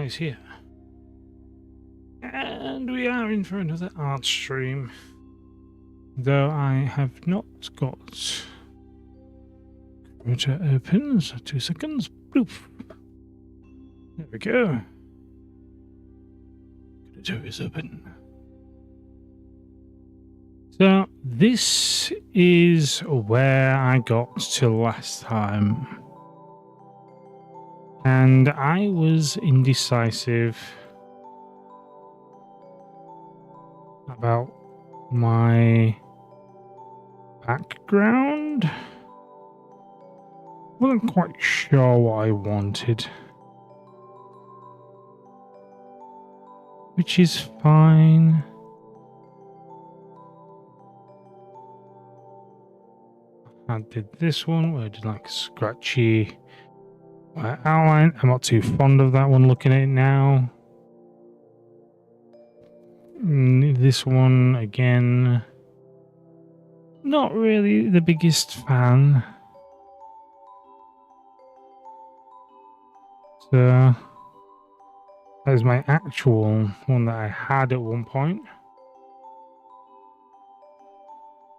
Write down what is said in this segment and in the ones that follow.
guys here. And we are in for another art stream. Though I have not got Router open, so 2 seconds. Poof. There we go. Router is open. So this is where I got to last time. And I was indecisive about my background. Wasn't quite sure what I wanted, which is fine. I did this one where I did like a scratchy outline. I'm not too fond of that one looking at it now. This one again, not really the biggest fan. So that is my actual one that I had at one point.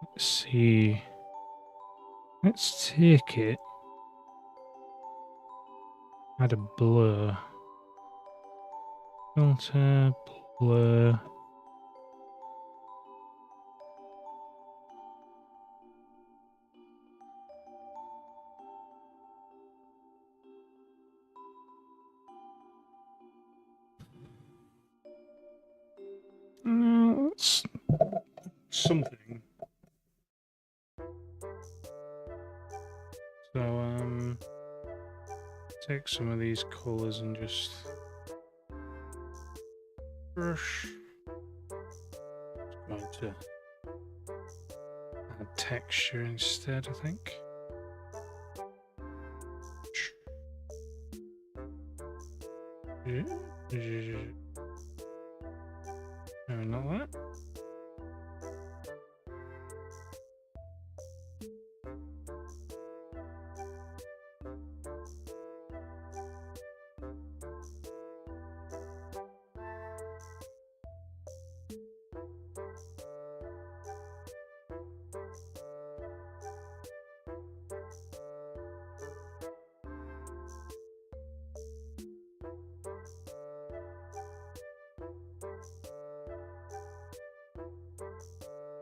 Let's see. Let's take it. Add a blur. Filter, blur. That's something. So, take some of these colors and just brush. Going to add texture instead, I think. No, not that.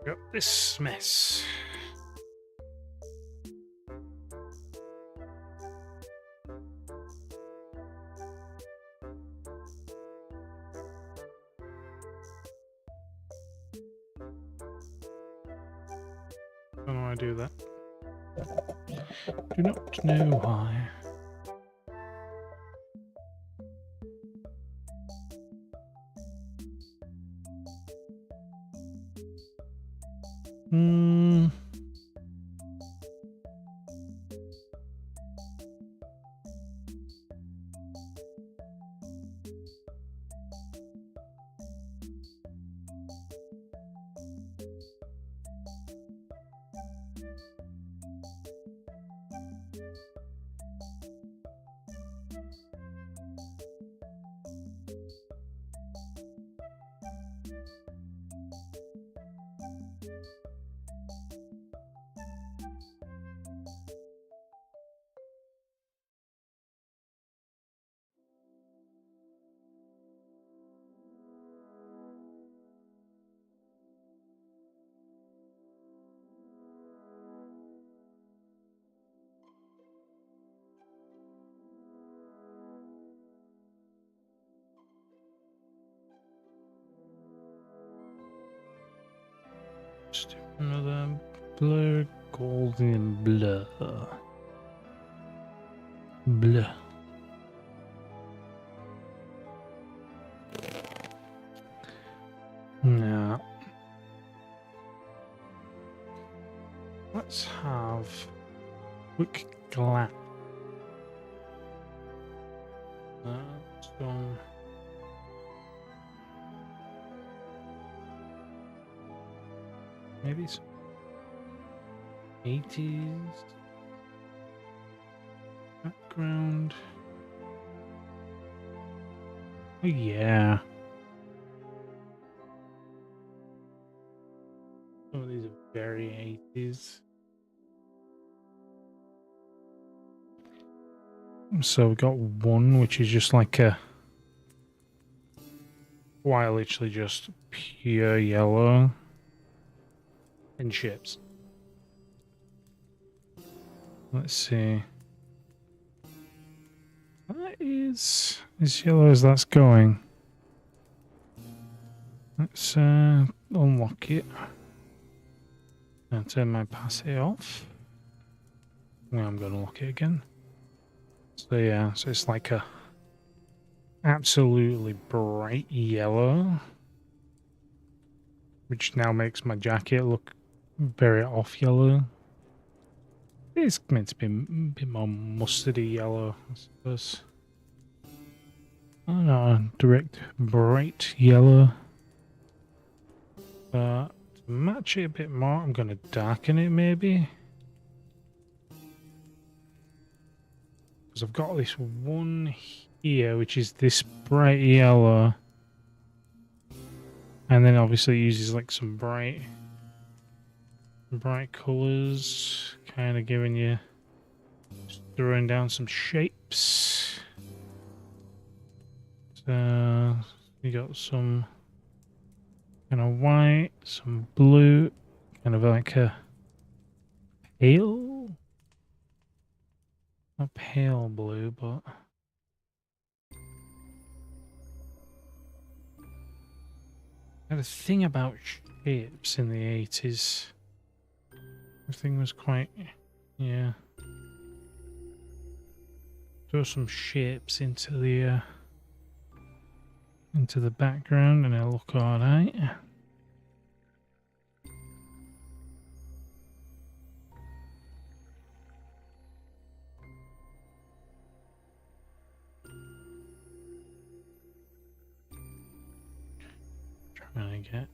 Got this mess. How do I do that? Do not know why. Let's do another blur, golden blur. Blur. Now, let's have quick glance. So maybe some 80s background. Oh yeah. Some of these are very 80s. So we got one which is just like a literally just pure yellow and ships. Let's see. That is as yellow as that's going. Let's unlock it. And turn my opacity off. Now I'm going to lock it again. So yeah, so it's like a absolutely bright yellow, which now makes my jacket look very off yellow. It's meant to be a bit more mustardy yellow, I suppose. Oh no, direct bright yellow. But to match it a bit more, I'm going to darken it maybe. Because I've got this one here, which is this bright yellow. And then obviously it uses like some bright colors, kind of giving you, just throwing down some shapes. So you got some kind of white, some blue, kind of like a pale, not pale blue, but had a thing about shapes in the 80s. Everything was quite, yeah. Throw some shapes into the background and it'll look alright. Trying to get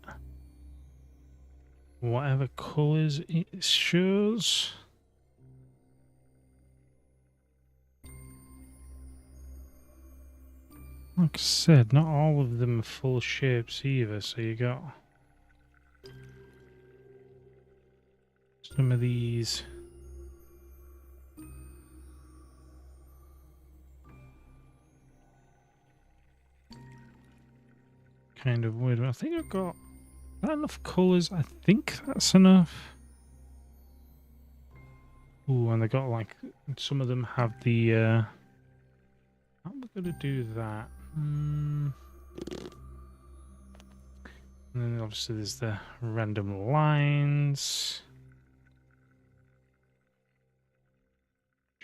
whatever colours it shows. Like I said, not all of them are full shapes either, so you got some of these kind of weird. I think I've got enough colours. I think that's enough. Ooh, and they got like, some of them have the how am I going to do that? And then obviously there's the random lines.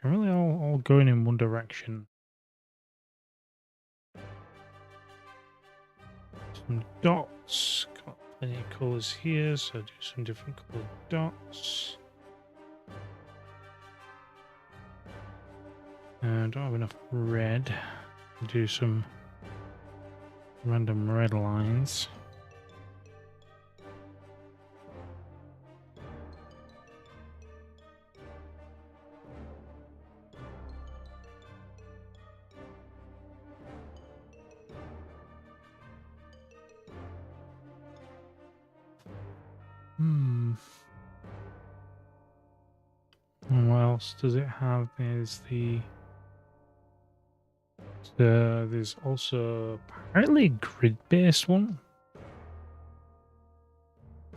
They're really all going in one direction. Some dots. Got plenty of colours here, so do some different coloured dots. And don't have enough red. Do some random red lines. And what else does it have? There's there's also apparently a grid-based one.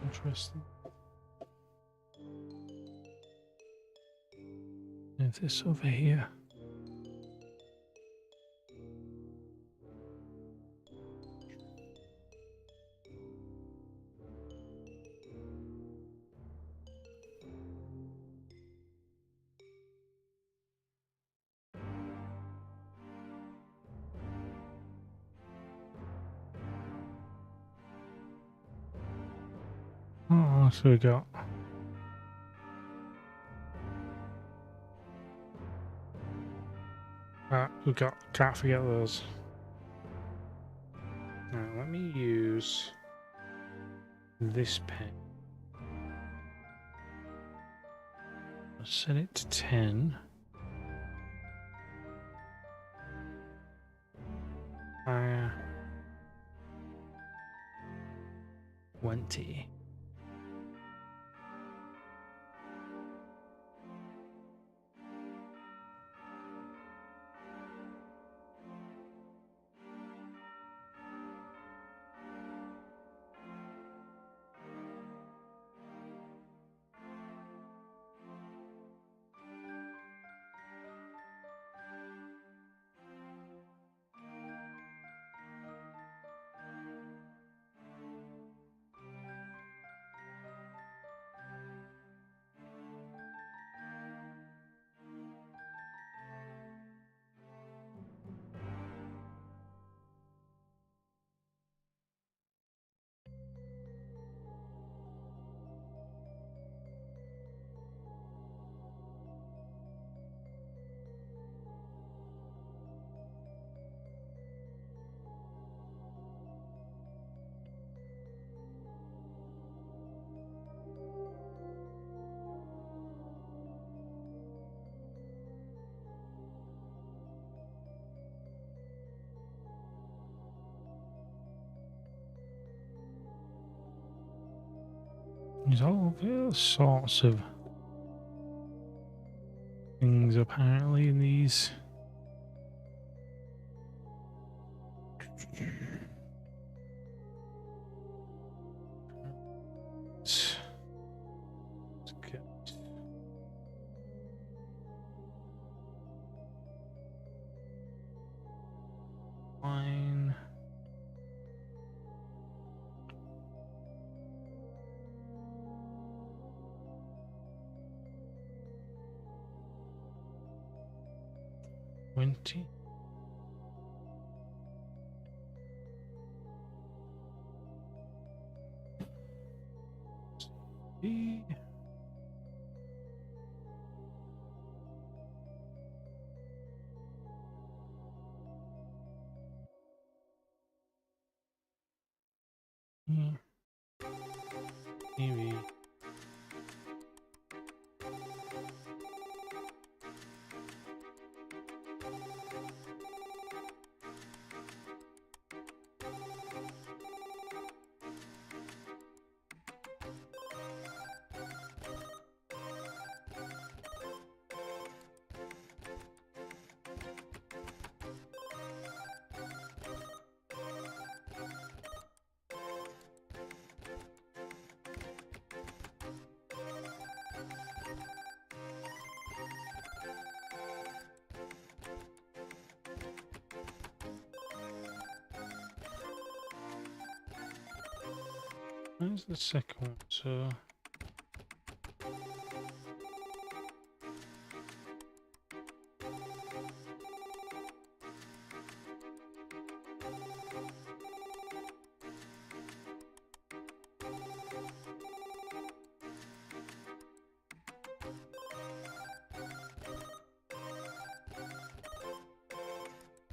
Interesting. There's this over here. Oh, so we got can't forget those. Alright, let me use this pen. I'll set it to 10. 20. There's all sorts of things apparently in these. Let's get line. $20. Maybe. Where's the second one? So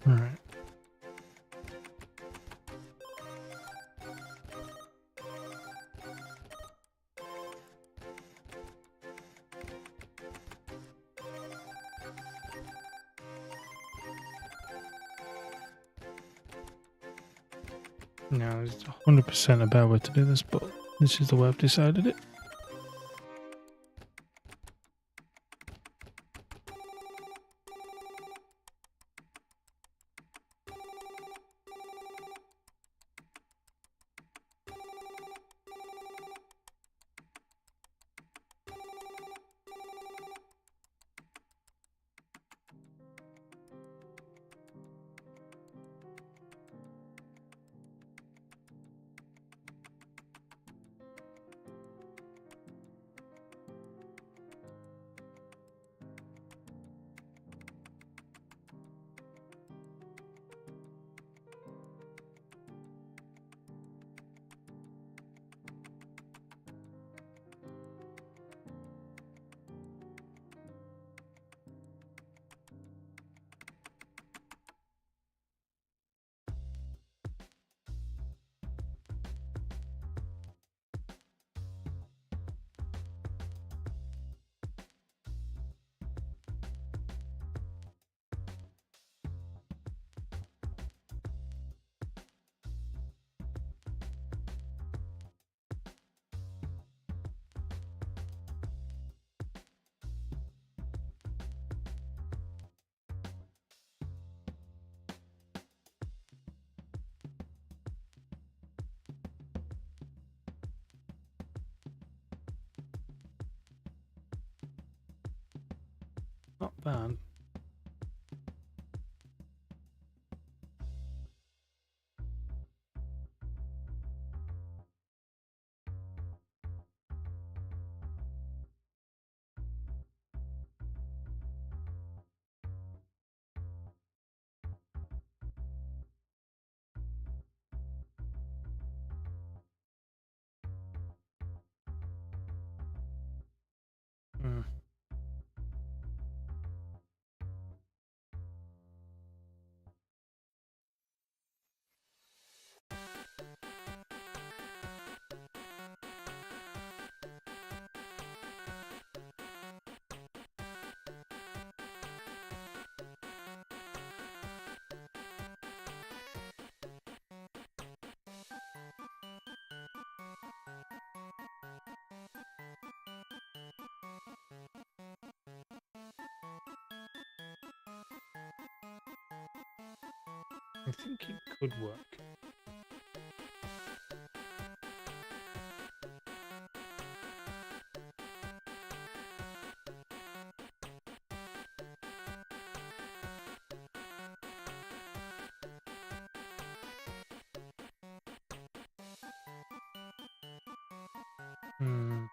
right. No, there's 100% a better way to do this, but this is the way I've decided it. Not bad. Hmm. I think it could work. Hmm.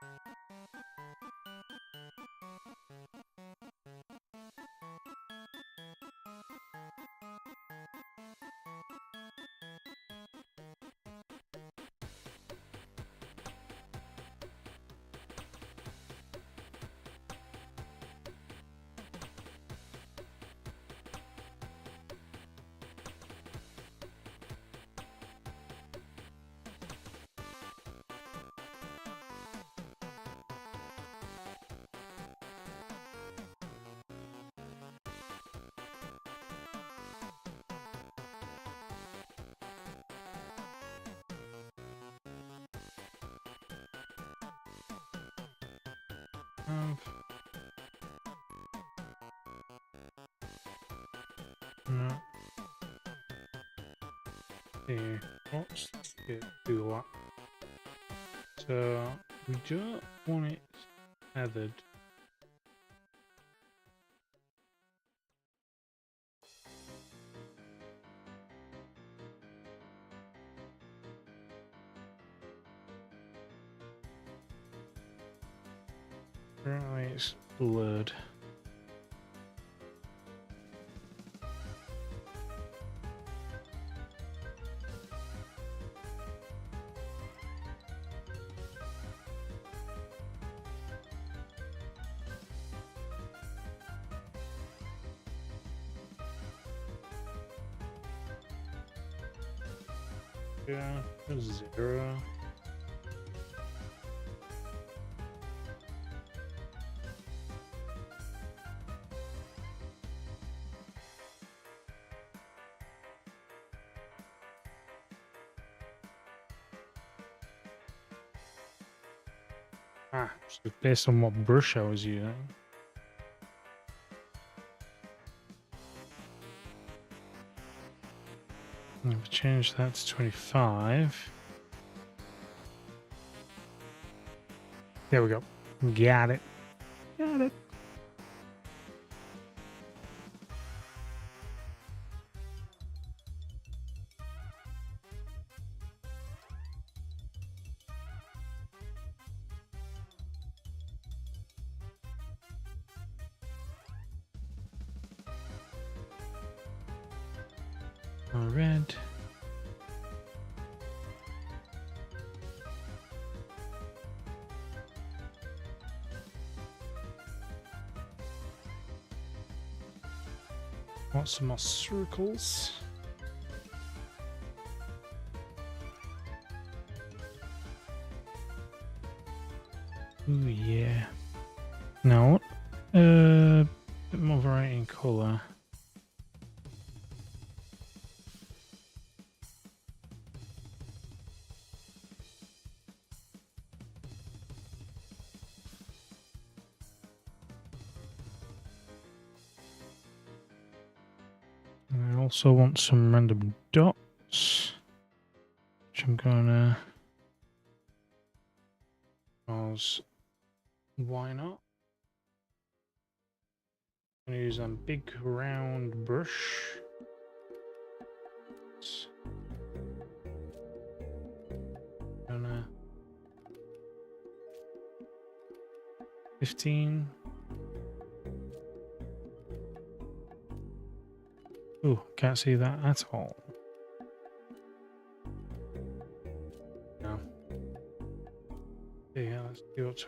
Um, no. Yeah. Let's do that. So we don't want it tethered. Right, it's blurred. Yeah, 0. Ah, so based on what brush I was using. I've changed that to 25. There we go. Got it. Got it. All red. Want some more circles? Ooh, yeah. Now, bit more variety in colour. I also want some random dots, which I'm gonna, because why not? I'm gonna use a big round brush. Gonna 15. Ooh, can't see that at all. No. Yeah, let's do it.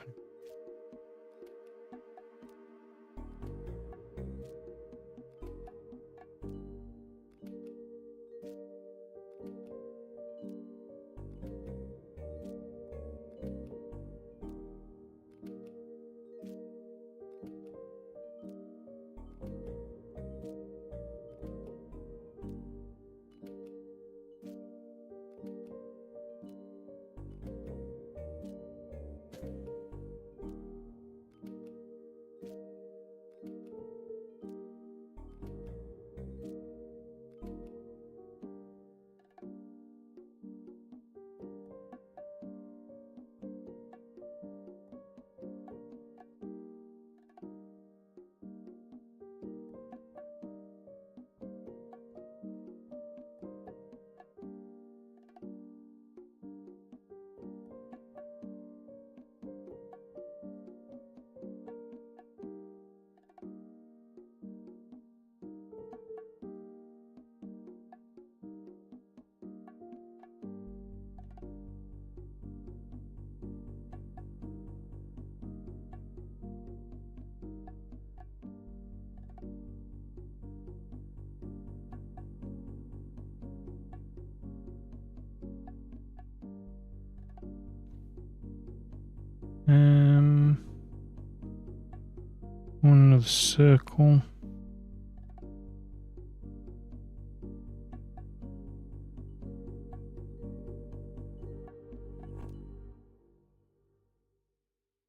One of the circle.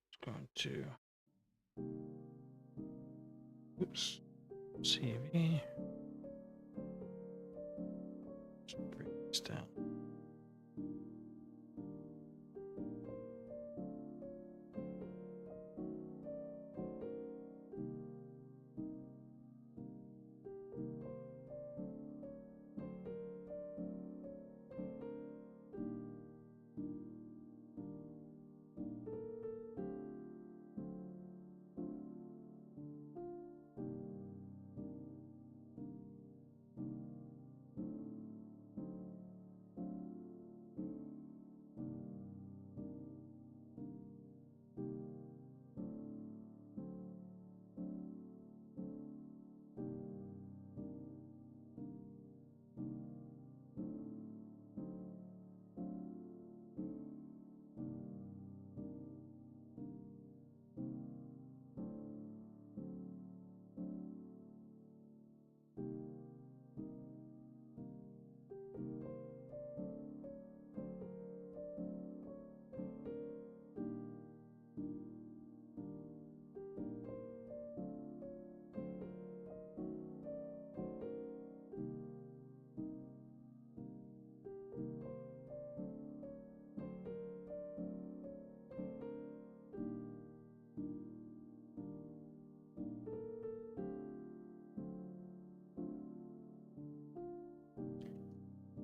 It's going to. Oops. CV. Just break this down.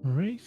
Right.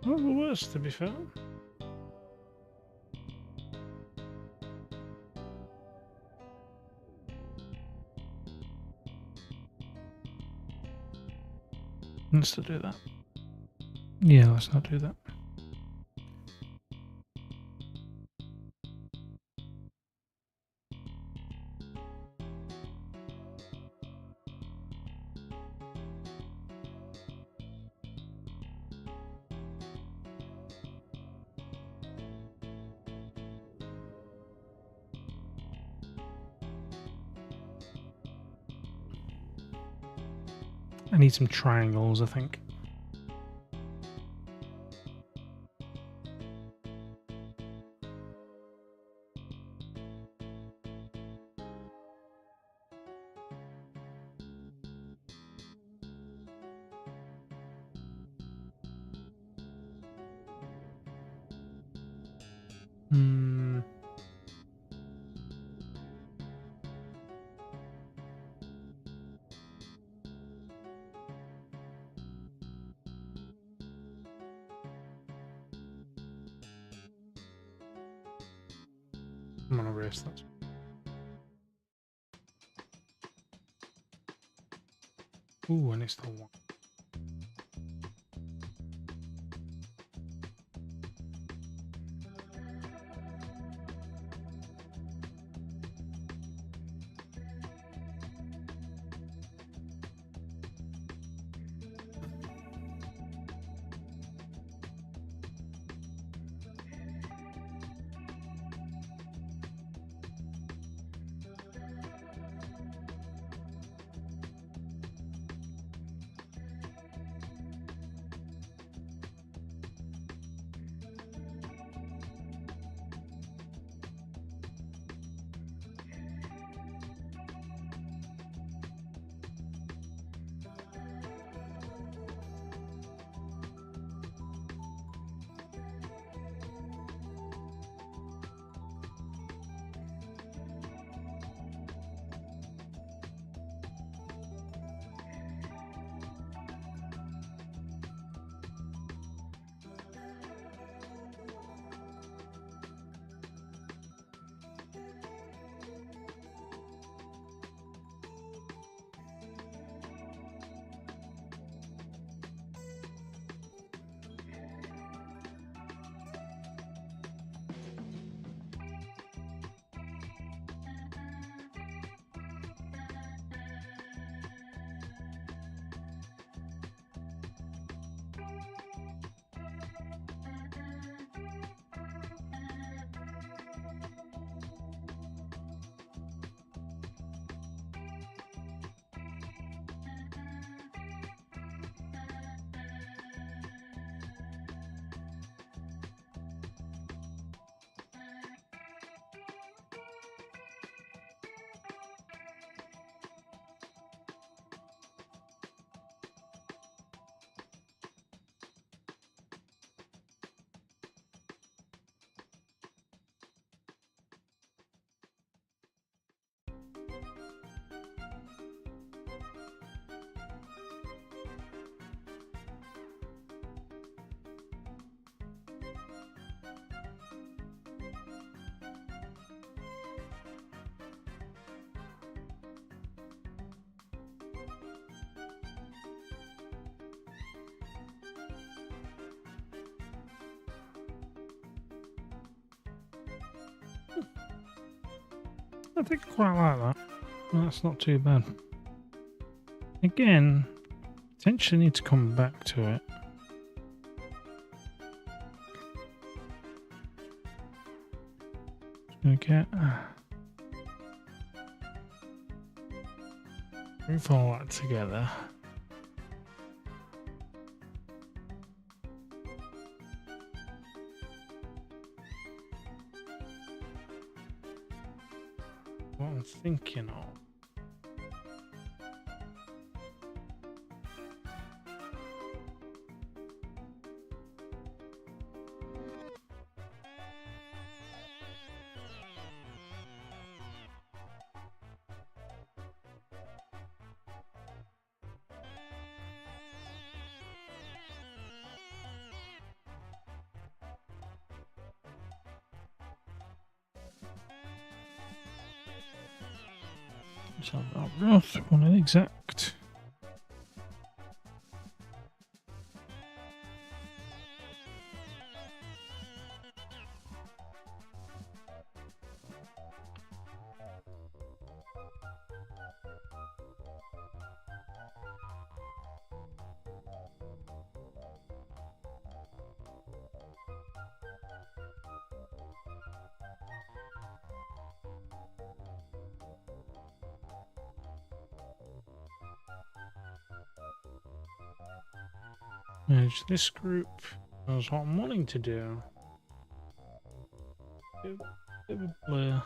Not the worst, to be fair. Let's not do that. Yeah, let's not do that. I need some triangles, I think. Hmm. I'm gonna erase that. Ooh, and it's the one. I think I quite like that. Well, that's not too bad. Again, potentially need to come back to it. Okay. Move all that together. What I'm thinking of. So Roth, one exact. Manage this group. That's what I'm wanting to do. Bit of a blur.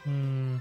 Hmm.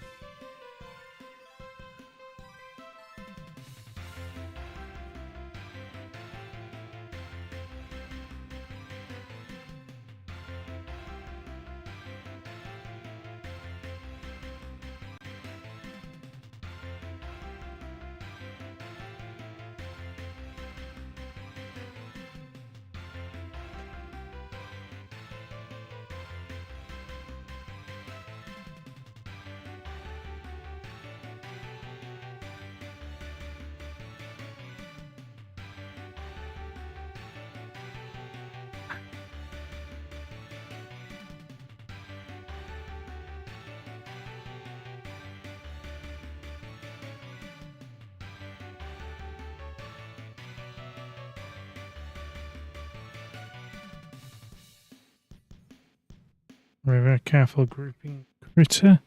Very, very careful grouping critter.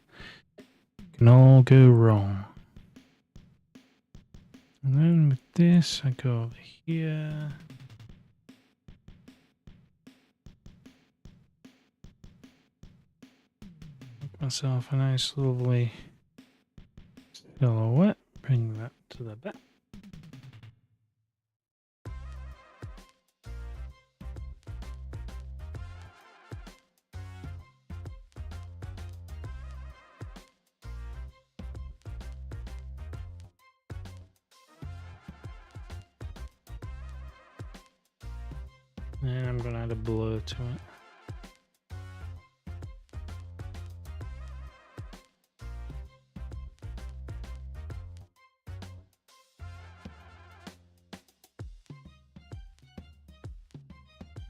Can all go wrong. And then with this, I go over here. Make myself a nice, lovely silhouette. Bring that to the back. And I'm going to add a blur to it.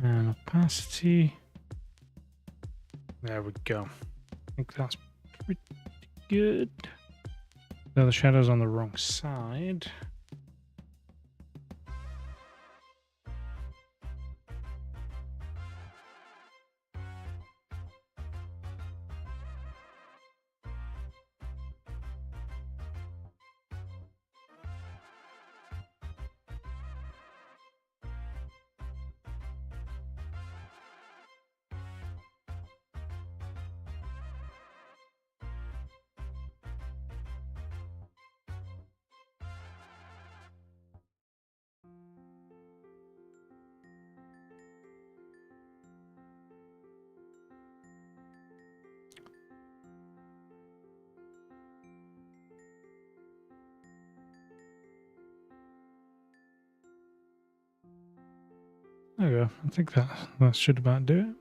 And opacity. There we go. I think that's pretty good. Now the shadow's on the wrong side. There we go. I think that should about do it.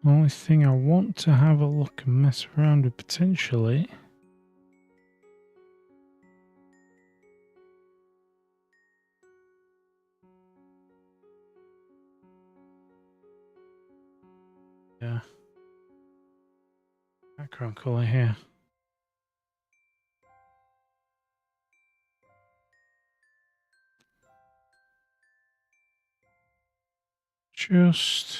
Only thing I want to have a look and mess around with potentially. Yeah. Background color here. Just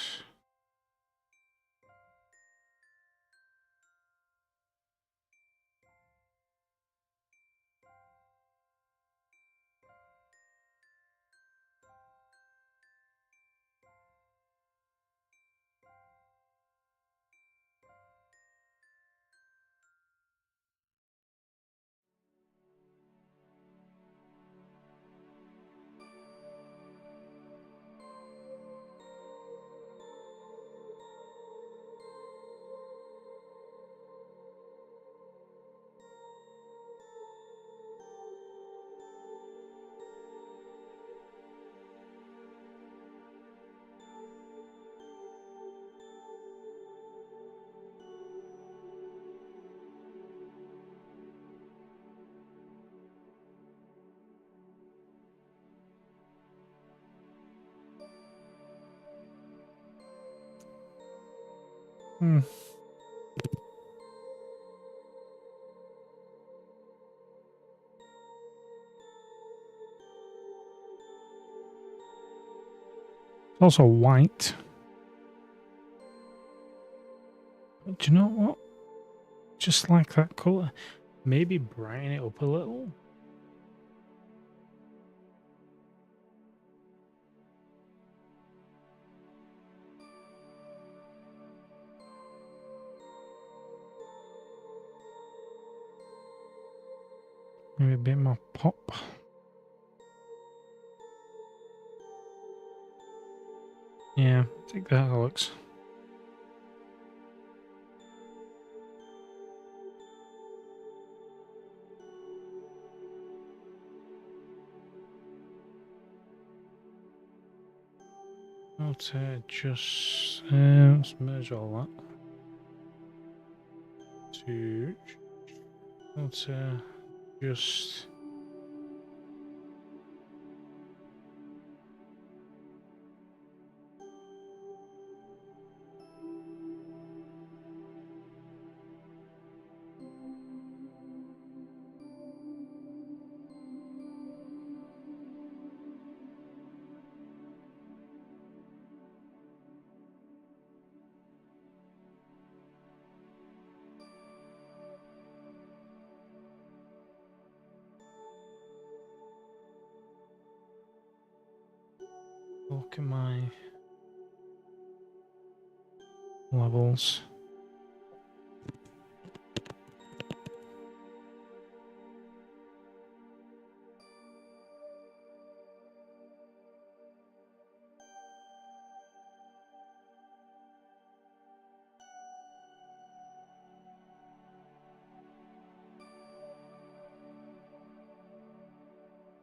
also white. But do you know what? Just like that color. Maybe brighten it up a little. Maybe a bit more pop. Yeah, I think that looks. Let's merge all that. Let's just. Look at my levels.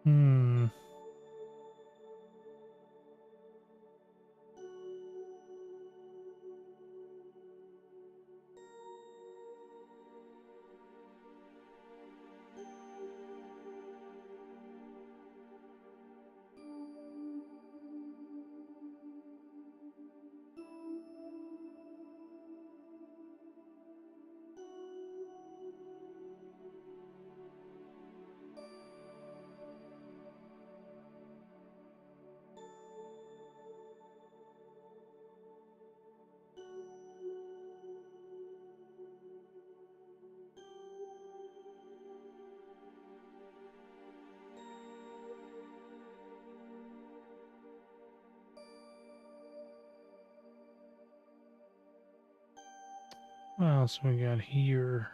Hmm. What else we got here?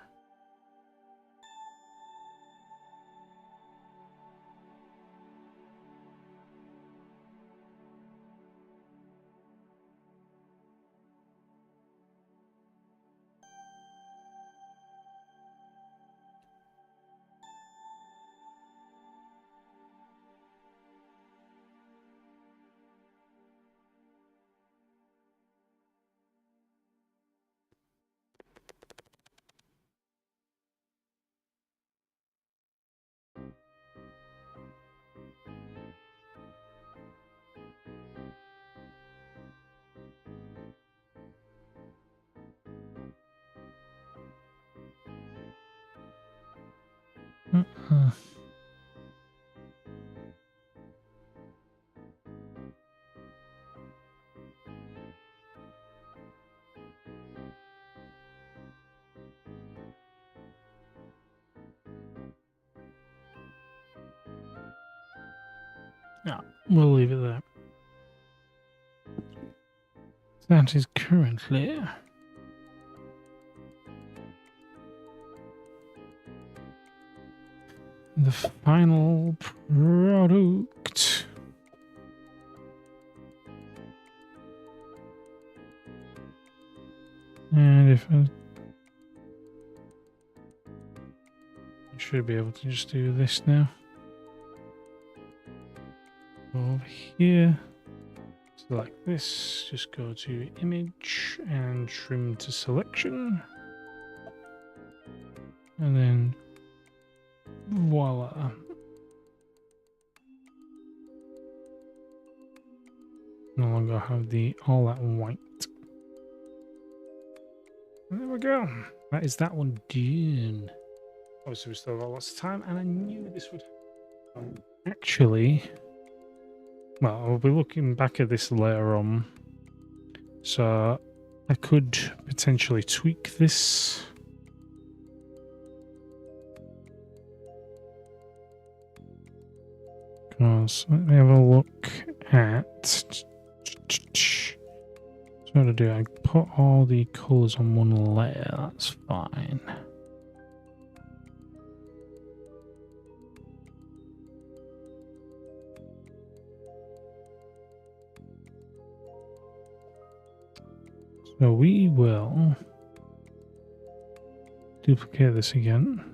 Yeah, we'll leave it there. That is currently the final product. And if I should be able to just do this now. Over here, select this, just go to image and trim to selection. And then voila. No longer have the all that white. There we go. That is that one done. Obviously, we still got lots of time, and I knew this would actually. Well, I'll be looking back at this later on, so I could potentially tweak this. Because let me have a look at. So what to do? I put all the colours on one layer. That's fine. So we will duplicate this again.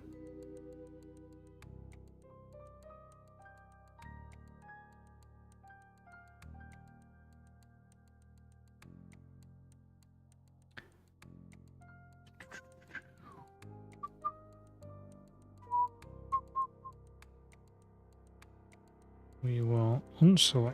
We will unselect.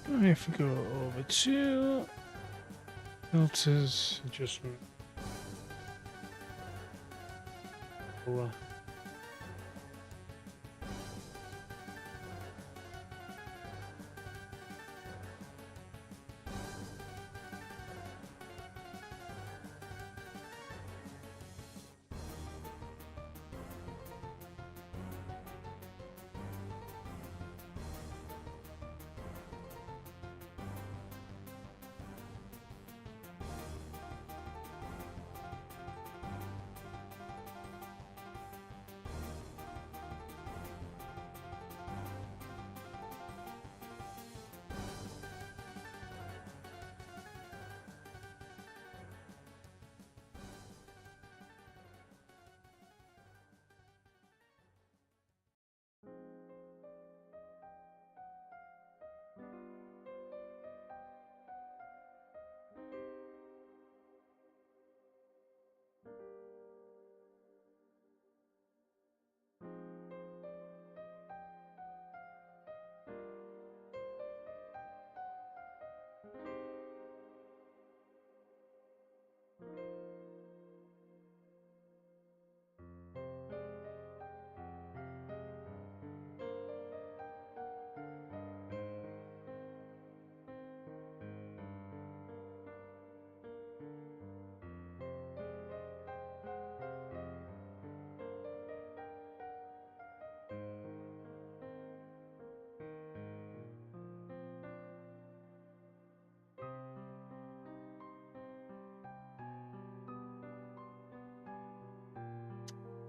If we go over to filters, adjustment.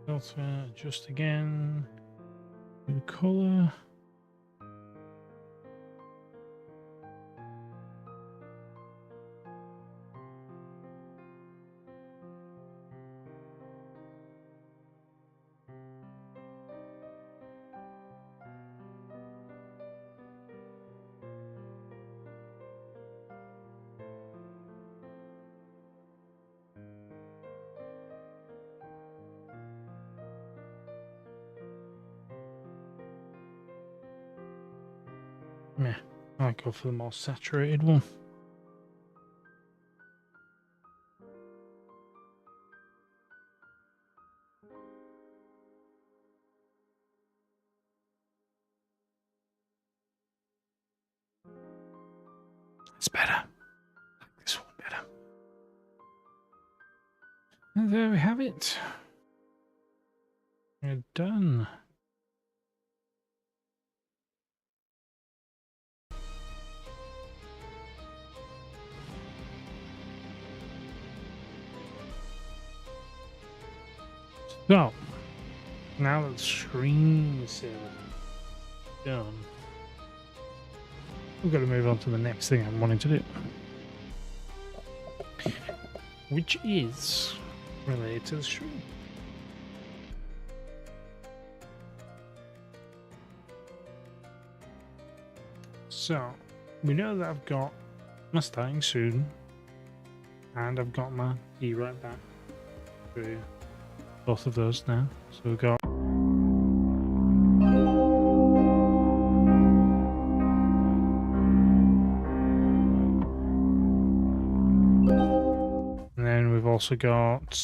Filter, adjust again. The color. Yeah, I go for the more saturated one. It's better. I like this one better. And there we have it. We're done. So, now that the screen is done, we've got to move on to the next thing I'm wanting to do, which is related to the stream. So, we know that I've got my starting soon, and I've got my Be Right Back for both of those now. So we've got also got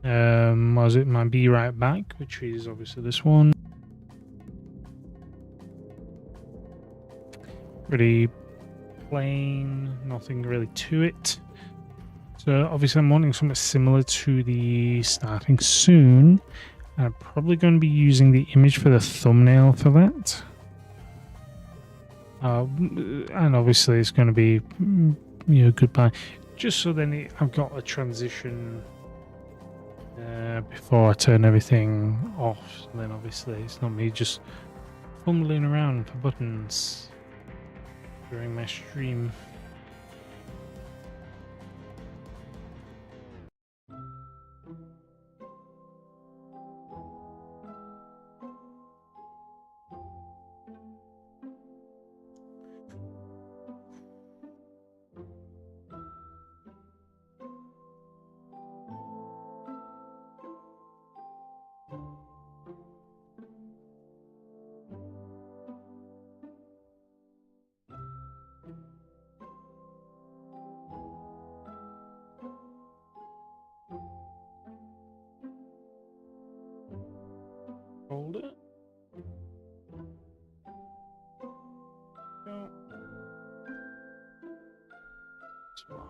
was it my Be Right Back, which is obviously this one. Pretty plain, nothing really to it. So obviously I'm wanting something similar to the Starting Soon. And I'm probably going to be using the image for the thumbnail for that. And obviously it's going to be, goodbye. Just so then I've got a transition before I turn everything off. And then obviously it's not me just fumbling around for buttons during my stream. Hold it. Go.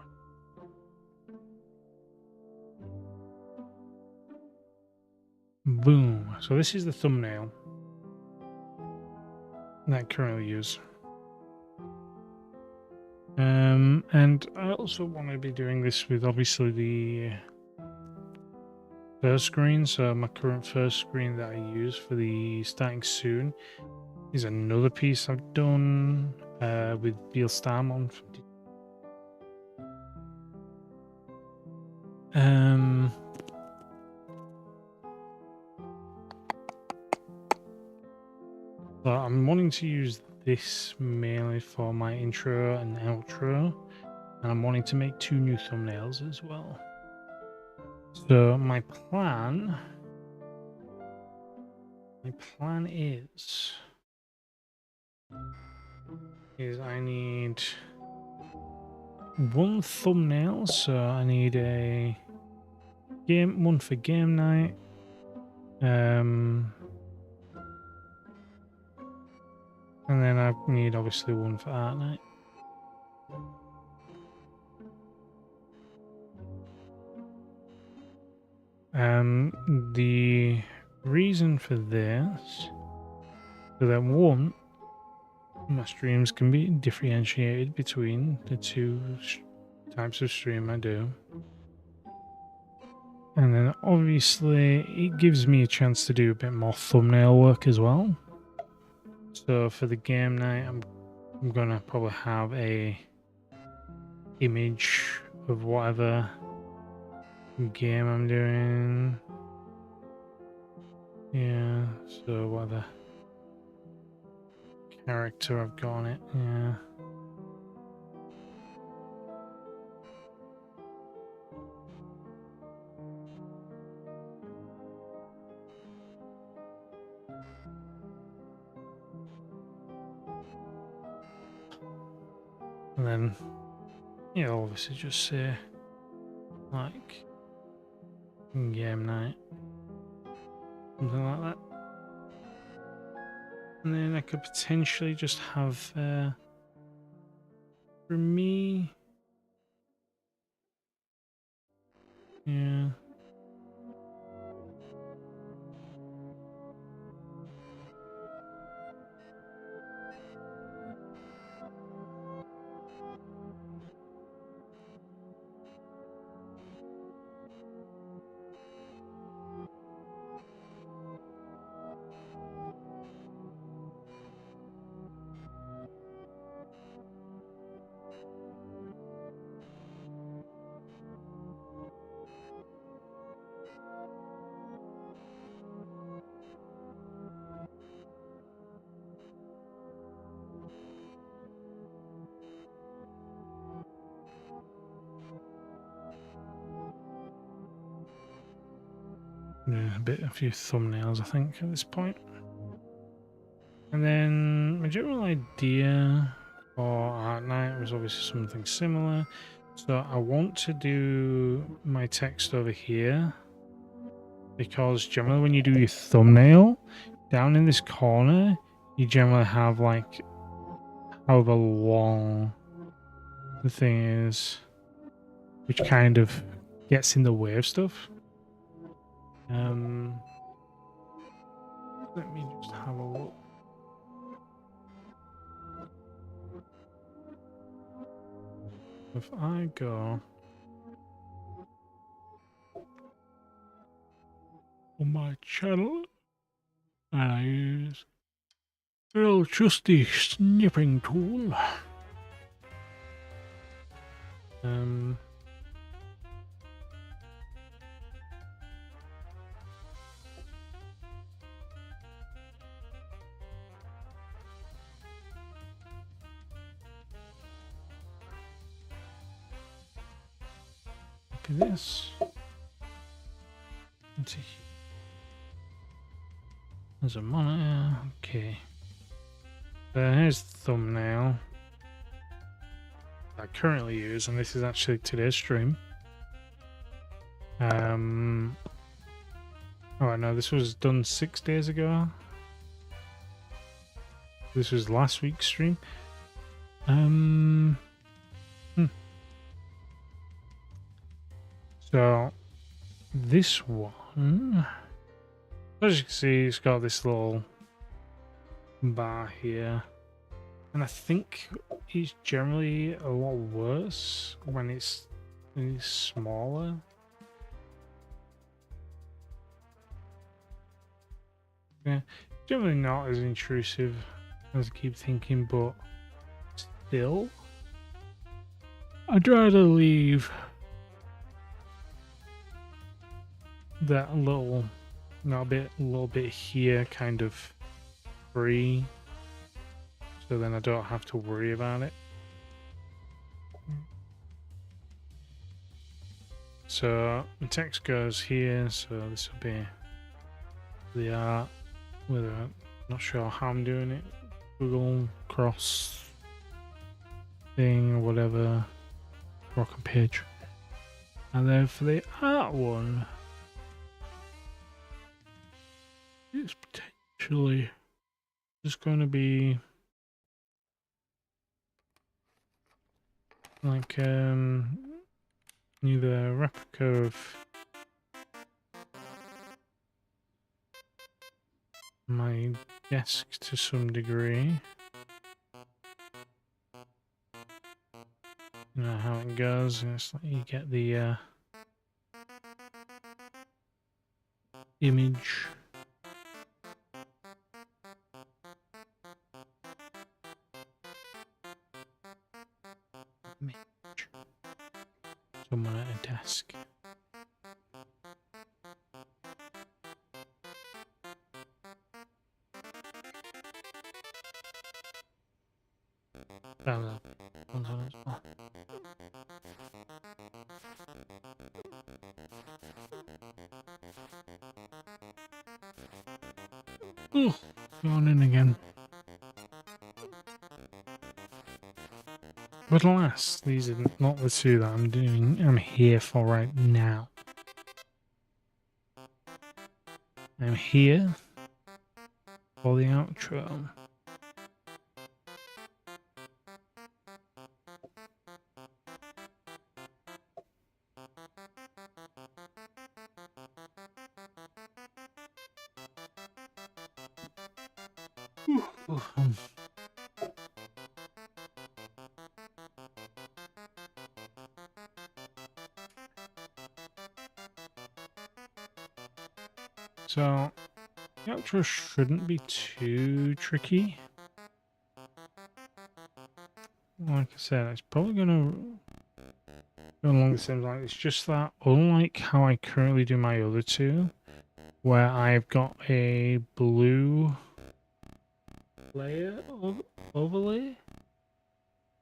Boom. So this is the thumbnail that I currently use. And I also want to be doing this with obviously the first screen. So my current first screen that I use for the Starting Soon is another piece I've done with Beal Starmon. So I'm wanting to use this mainly for my intro and outro, and I'm wanting to make 2 new thumbnails as well. So my plan is I need 1 thumbnail, so I need a one for game night, and then I need obviously 1 for art night. The reason for this, so that 1, my streams can be differentiated between the 2 types of stream I do. And then obviously it gives me a chance to do a bit more thumbnail work as well. So for the game night, I'm gonna probably have a image of whatever game I'm doing. Yeah, so whatever character I've got on it, yeah. And then, yeah, obviously just say, like, game night, something like that. And then I could potentially just have, for me, yeah. Yeah, a few thumbnails, I think, at this point. And then my general idea for Art Night was obviously something similar. So I want to do my text over here because generally when you do your thumbnail, down in this corner, you generally have like however long the thing is, which kind of gets in the way of stuff. Let me just have a look. If I go on my channel and I use a little trusty snipping tool, look at this. Let's see. There's a monitor. Okay. Here's the thumbnail I currently use, and this is actually today's stream. Oh, no, this was done 6 days ago. This was last week's stream. So this one, as you can see, it's got this little bar here, and I think it's generally a lot worse when it's smaller. Yeah, generally not as intrusive as I keep thinking, but still, I'd rather leave that little bit here kind of free, so then I don't have to worry about it. So the text goes here, so this will be the art, whether I'm not sure how I'm doing it, Google cross thing or whatever, rock page. And then for the art one, it's potentially just going to be like either a replica of my desk to some degree. You know how it goes, and it's like you get the image. Image. Someone at a desk. Found that one's on as well. Oh, going in again. But alas, these are not the two that I'm here for right now. I'm here for the outro. So, the outro shouldn't be too tricky. Like I said, it's probably going to go along the same line. It's just that, unlike how I currently do my other two, where I've got a blue layer overlay,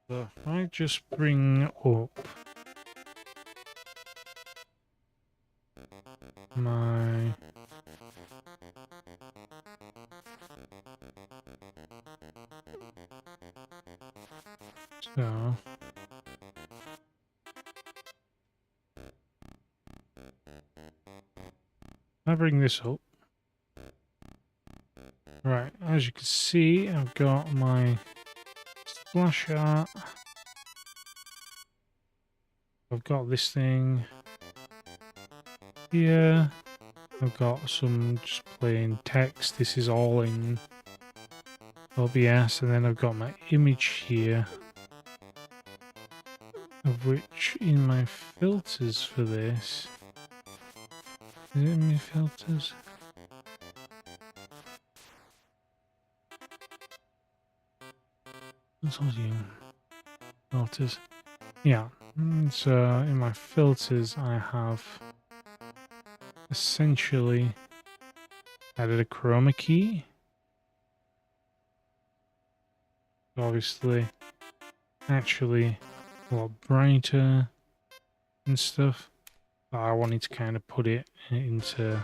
so if I just bring up my so I bring this up. Right, as you can see, I've got my splash art. I've got this thing here. I've got some just plain text. This is all in OBS, and then I've got my image here, of which in my filters for this, is it in my filters? What's all you filters? Yeah. So in my filters, I have essentially added a chroma key. Obviously, actually a lot brighter and stuff. But I wanted to kind of put it into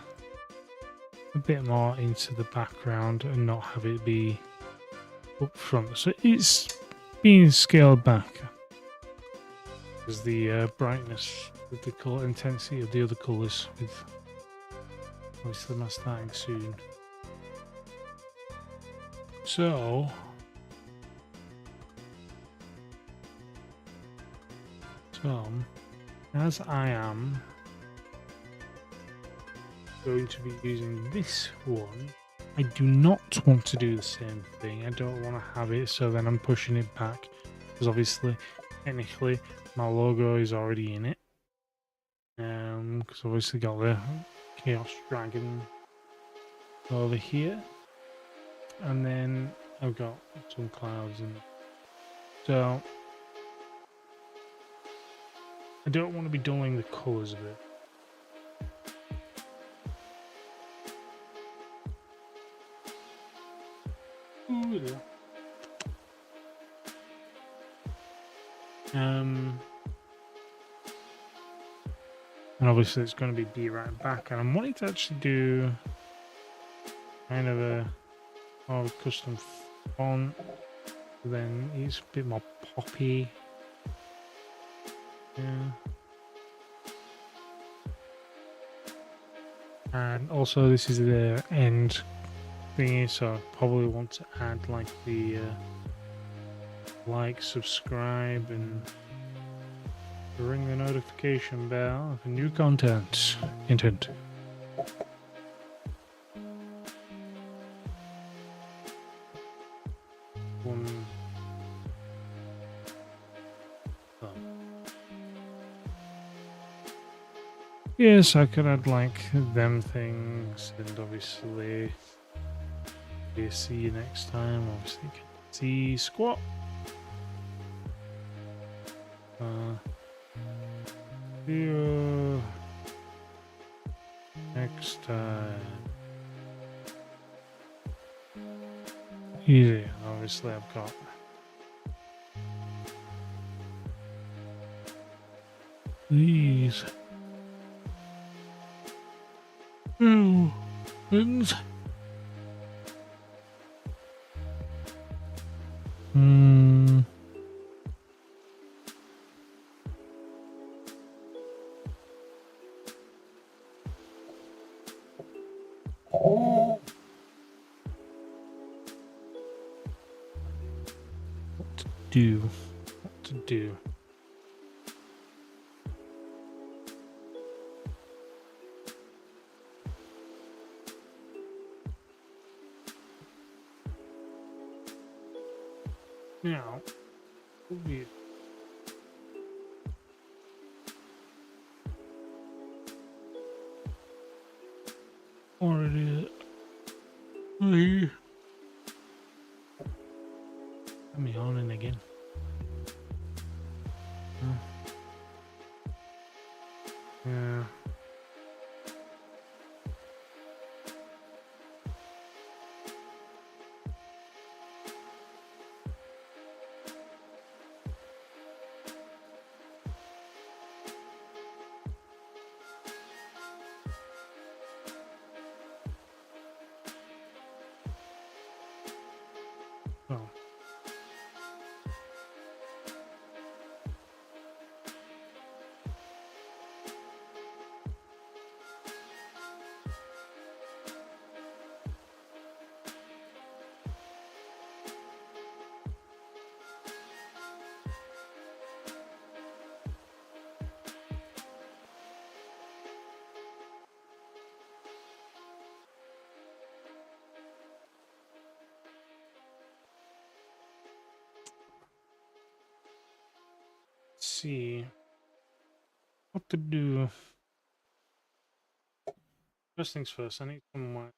a bit more into the background and not have it be up front. So it's being scaled back because the brightness with the color intensity of the other colors with obviously my starting soon. So as I am going to be using this one, I do not want to do the same thing. I don't want to have it so then I'm pushing it back because obviously technically my logo is already in it, because obviously got the Chaos Dragon over here, and then I've got some clouds in it. So I don't want to be dulling the colours of it. Ooh, yeah. And obviously it's going to be right back, and I'm wanting to actually do kind of a more custom font, then it's a bit more poppy. Yeah. And also this is the end thingy, so I probably want to add like the like, subscribe, and ring the notification bell for new content. Intent. One. Oh. Yes, I could add like them things, and obviously see you next time. Obviously, see squat. See you next time. Easy. Obviously, I've got these things. What to do? What to do? Now, weird. Already. Let me on in again. Yeah. Oh. See what to do. First things first, I need some.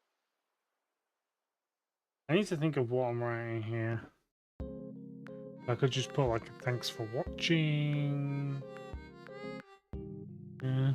I need to think of what I'm writing here. I could just put like a thanks for watching. Yeah.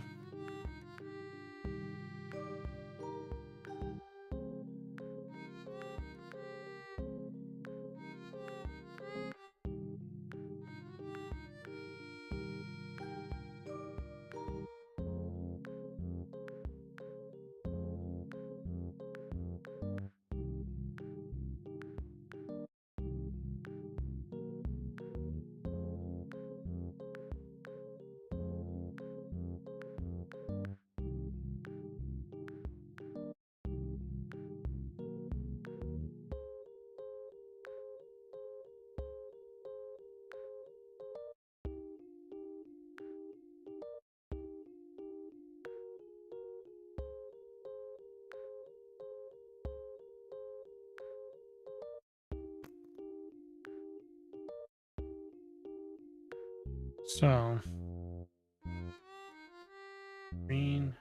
So green.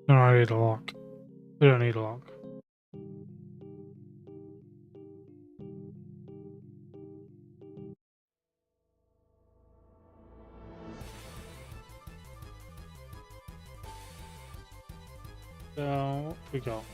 No, I did a lock. We don't need a lock. So, what we got?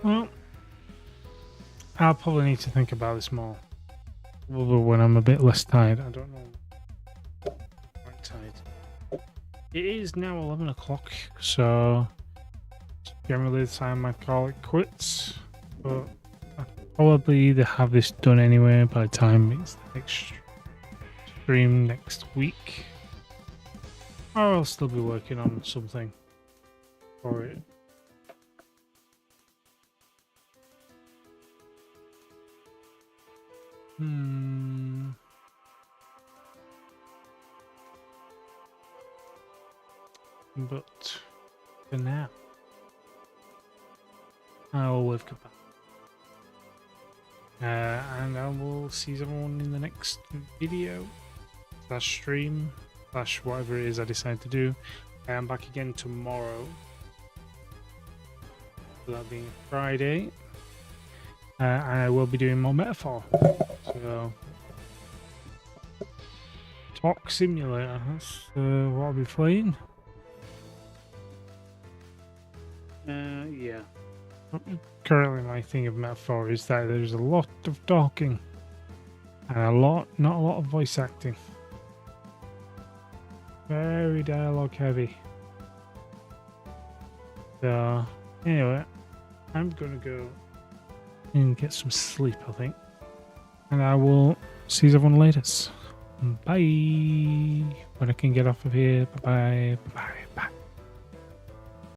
Well, I'll probably need to think about this more. Probably when I'm a bit less tired. I don't know. Quite tired. It is now 11 o'clock, so generally the time I call it quits. But I'll probably either have this done anyway by the time it's the next stream next week, or I'll still be working on something for it. But for now, I will wave goodbye. And I will see everyone in the next video, / stream, / whatever it is I decide to do. I am back again tomorrow. That being Friday. And I will be doing more Metaphor. So, Talk Simulator, that's what I'll be playing. Yeah. Currently my thing of Metaphor is that there's a lot of talking and not a lot of voice acting. Very dialogue heavy. So anyway, I'm gonna go and get some sleep, I think, and I will see everyone later. Bye. When I can get off of here. Bye bye. Bye bye.